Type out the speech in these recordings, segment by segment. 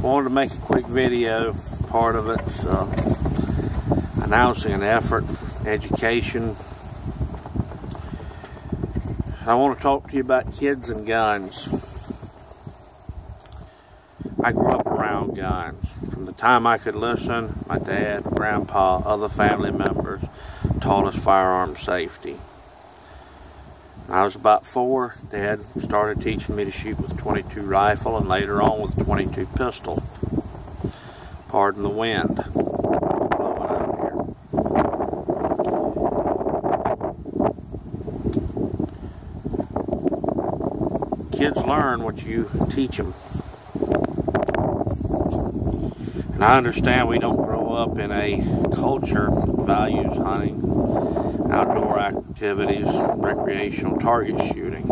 Wanted to make a quick video. Part of it's announcing an effort for education. I want to talk to you about kids and guns. I grew up around guns. From the time I could listen, my dad, grandpa, other family members taught us firearm safety. When I was about 4, Dad started teaching me to shoot with a .22 rifle and later on with a .22 pistol. Pardon the wind. It's blowing out here. Kids learn what you teach them. And I understand we don't grow up in a culture that values hunting, outdoor activities, recreational target shooting.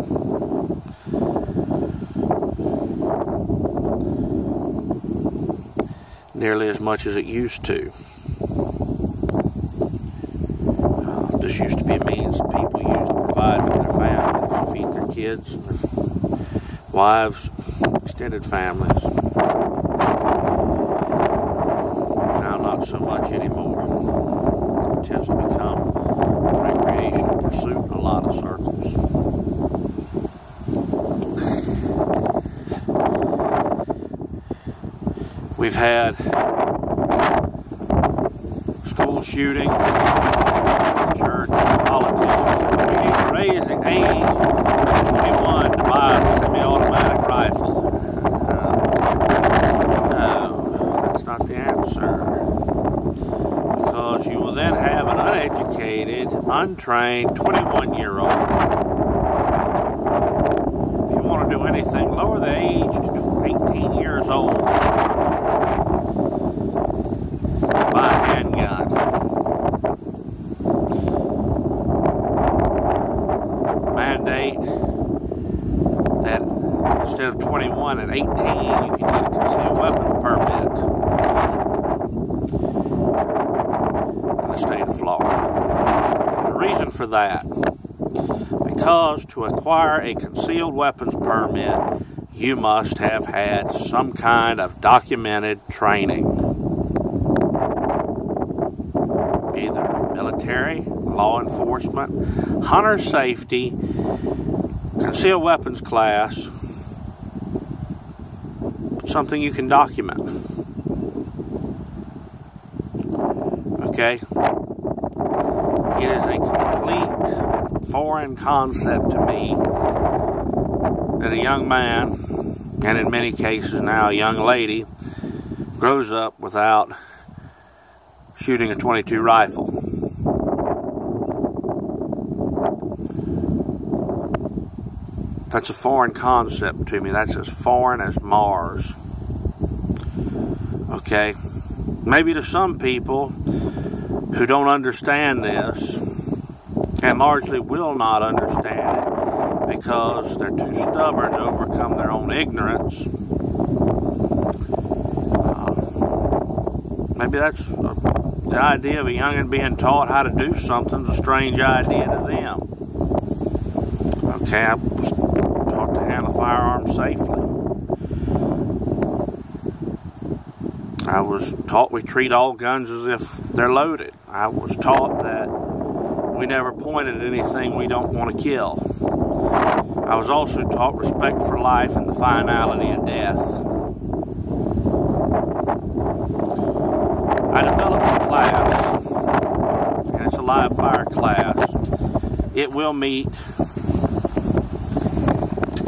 Nearly as much as it used to. This used to be a means that people used to provide for their families, feed their kids, their wives, extended families. Now not so much anymore. It tends to become a recreational pursuit in a lot of circles. We've had school shootings, church, politicians. We need to raise the age to 21 to buy a semi-automatic rifle. No, that's not the answer. Because you will then have an uneducated, untrained 21-year-old. If you want to do anything, lower the age to 18 years old. Buy a handgun. Mandate that instead of 21 and 18, you can get a concealed weapons permit in the state of Florida. There's a reason for that. Because to acquire a concealed weapons permit, you must have had some kind of documented training. Either military, law enforcement, hunter safety, concealed weapons class, something you can document. Okay? It is a complete foreign concept to me that a young man, and in many cases now a young lady, grows up without shooting a .22 rifle. That's a foreign concept to me. That's as foreign as Mars. Okay? Maybe to some people who don't understand this, and largely will not understand it, because they're too stubborn to overcome their own ignorance. Maybe that's the idea of a youngin' being taught how to do something's a strange idea to them. Okay, I was taught to handle firearms safely. I was taught we treat all guns as if they're loaded. I was taught that we never point at anything we don't want to kill. I was also taught respect for life and the finality of death. I developed a class, and it's a live fire class. It will meet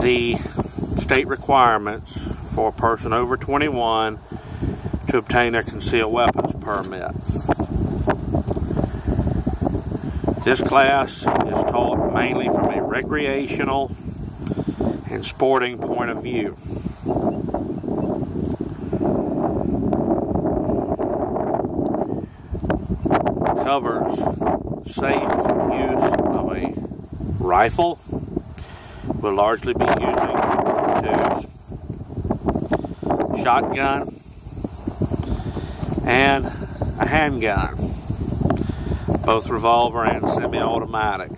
the state requirements for a person over 21 to obtain their concealed weapons permit. This class is taught mainly from a recreational and sporting point of view. Covers safe use of a rifle. We'll largely be using .22s, shotgun, and a handgun, both revolver and semi-automatic.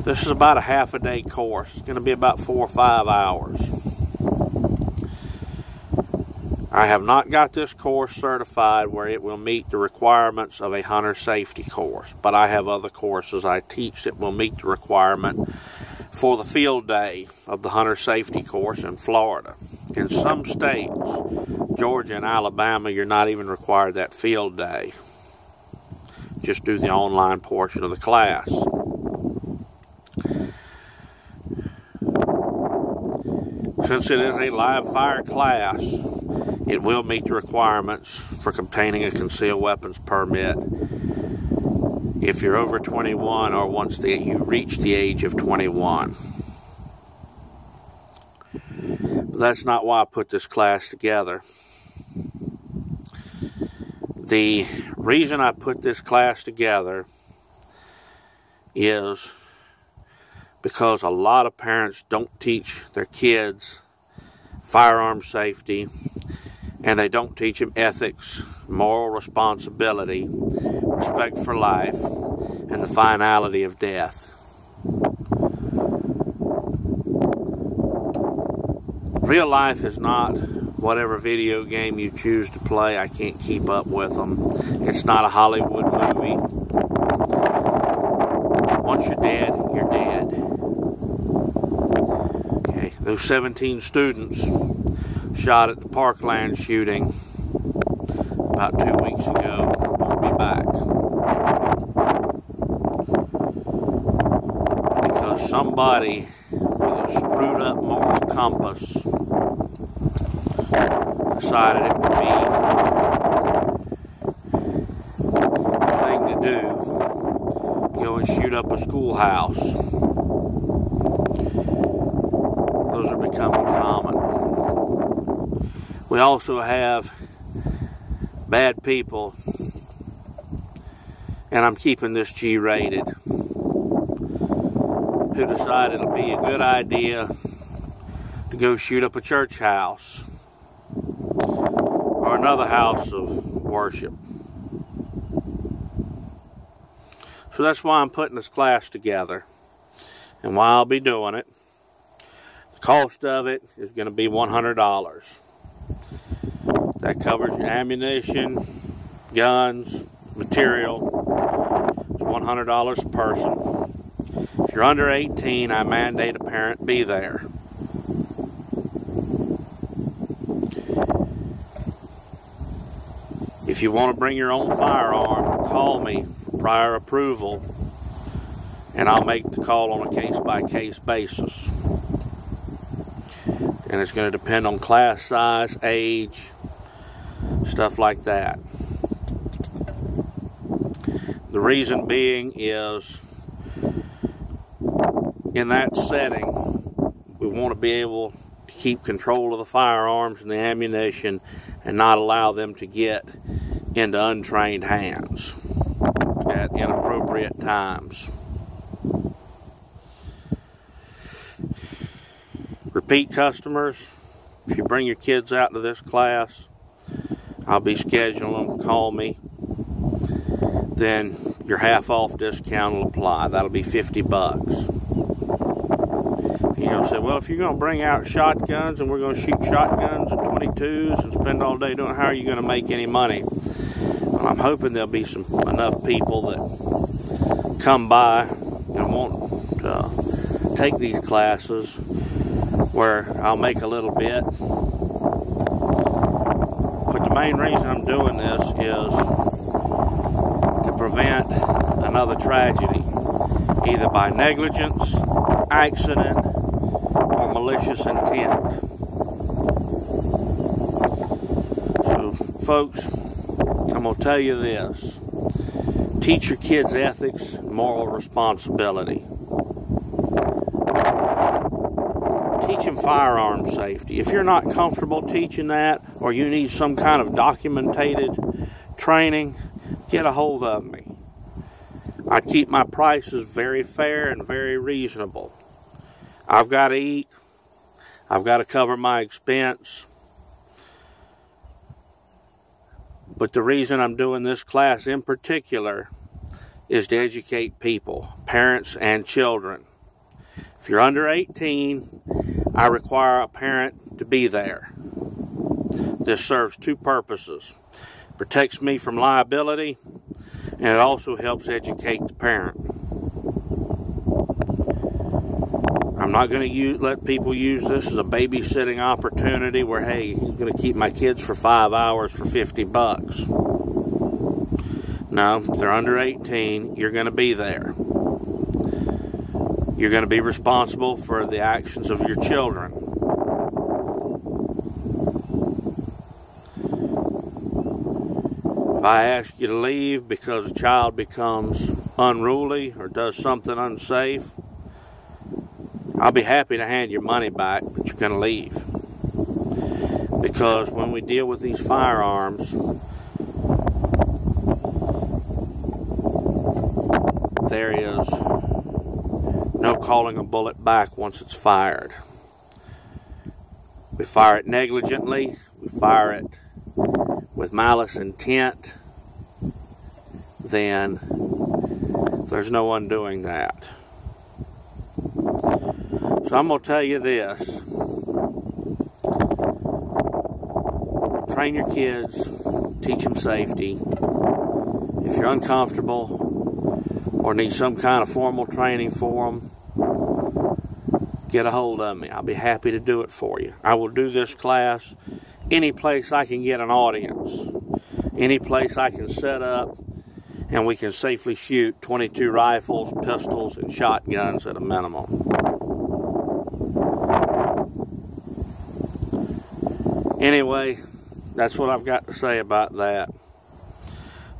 This is about a half-a-day course. It's going to be about 4 or 5 hours. I have not got this course certified where it will meet the requirements of a hunter safety course, but I have other courses I teach that will meet the requirement for the field day of the hunter safety course in Florida. In some states, Georgia and Alabama, you're not even required that field day. Just do the online portion of the class. Since it is a live fire class, it will meet the requirements for obtaining a concealed weapons permit if you're over 21 or once you reach the age of 21. But that's not why I put this class together. The reason I put this class together is because a lot of parents don't teach their kids firearm safety, and they don't teach them ethics, moral responsibility, respect for life, and the finality of death. Real life is not whatever video game you choose to play. I can't keep up with them. It's not a Hollywood movie. Once you're dead, you're dead. Okay, those 17 students shot at the Parkland shooting about 2 weeks ago won't be back. Because somebody with a screwed up moral compass decided it would be the thing to do to go and shoot up a schoolhouse. Those are becoming common. We also have bad people, and I'm keeping this G-rated, who decide it'll be a good idea to go shoot up a church house or another house of worship. So that's why I'm putting this class together and why I'll be doing it. The cost of it is going to be $100. That covers your ammunition, guns, material. It's $100 a person. If you're under 18, I mandate a parent be there. If you want to bring your own firearm, call me for prior approval, and I'll make the call on a case-by-case basis. And it's going to depend on class size, age, stuff like that. The reason being is, in that setting, we want to be able to keep control of the firearms and the ammunition and not allow them to get into untrained hands at inappropriate times. Repeat customers, if you bring your kids out to this class, I'll be scheduling them, call me, then your half off discount will apply. That'll be $50. You're going to say, well, if you're going to bring out shotguns and we're going to shoot shotguns and 22s and spend all day doing it, how are you going to make any money? Well, I'm hoping there'll be enough people that come by and want to take these classes where I'll make a little bit. But the main reason I'm doing this is to prevent another tragedy, either by negligence, accident, or malicious intent. So, folks, I'm going to tell you this. Teach your kids ethics, moral responsibility. Teach them firearm safety. If you're not comfortable teaching that, or you need some kind of documented training, get a hold of me. I keep my prices very fair and very reasonable. I've got to eat. I've got to cover my expense. But the reason I'm doing this class in particular is to educate people, parents and children. If you're under 18, I require a parent to be there. This serves two purposes. It protects me from liability, and it also helps educate the parent. I'm not going to let people use this as a babysitting opportunity where, hey, he's going to keep my kids for 5 hours for $50. No, if they're under 18, you're going to be there. You're going to be responsible for the actions of your children. If I ask you to leave because a child becomes unruly or does something unsafe, I'll be happy to hand your money back, but you're going to leave. Because when we deal with these firearms, there is no calling a bullet back once it's fired. We fire it negligently, we fire it with malice intent, then there's no undoing that. So I'm going to tell you this. Train your kids, teach them safety. If you're uncomfortable or need some kind of formal training for them, get a hold of me. I'll be happy to do it for you. I will do this class any place I can get an audience, any place I can set up, and we can safely shoot 22 rifles, pistols, and shotguns at a minimum. Anyway, that's what I've got to say about that.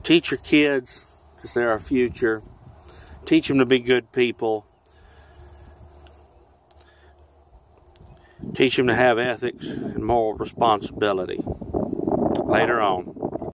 Teach your kids, because they're our future. Teach them to be good people. Teach them to have ethics and moral responsibility. Later on.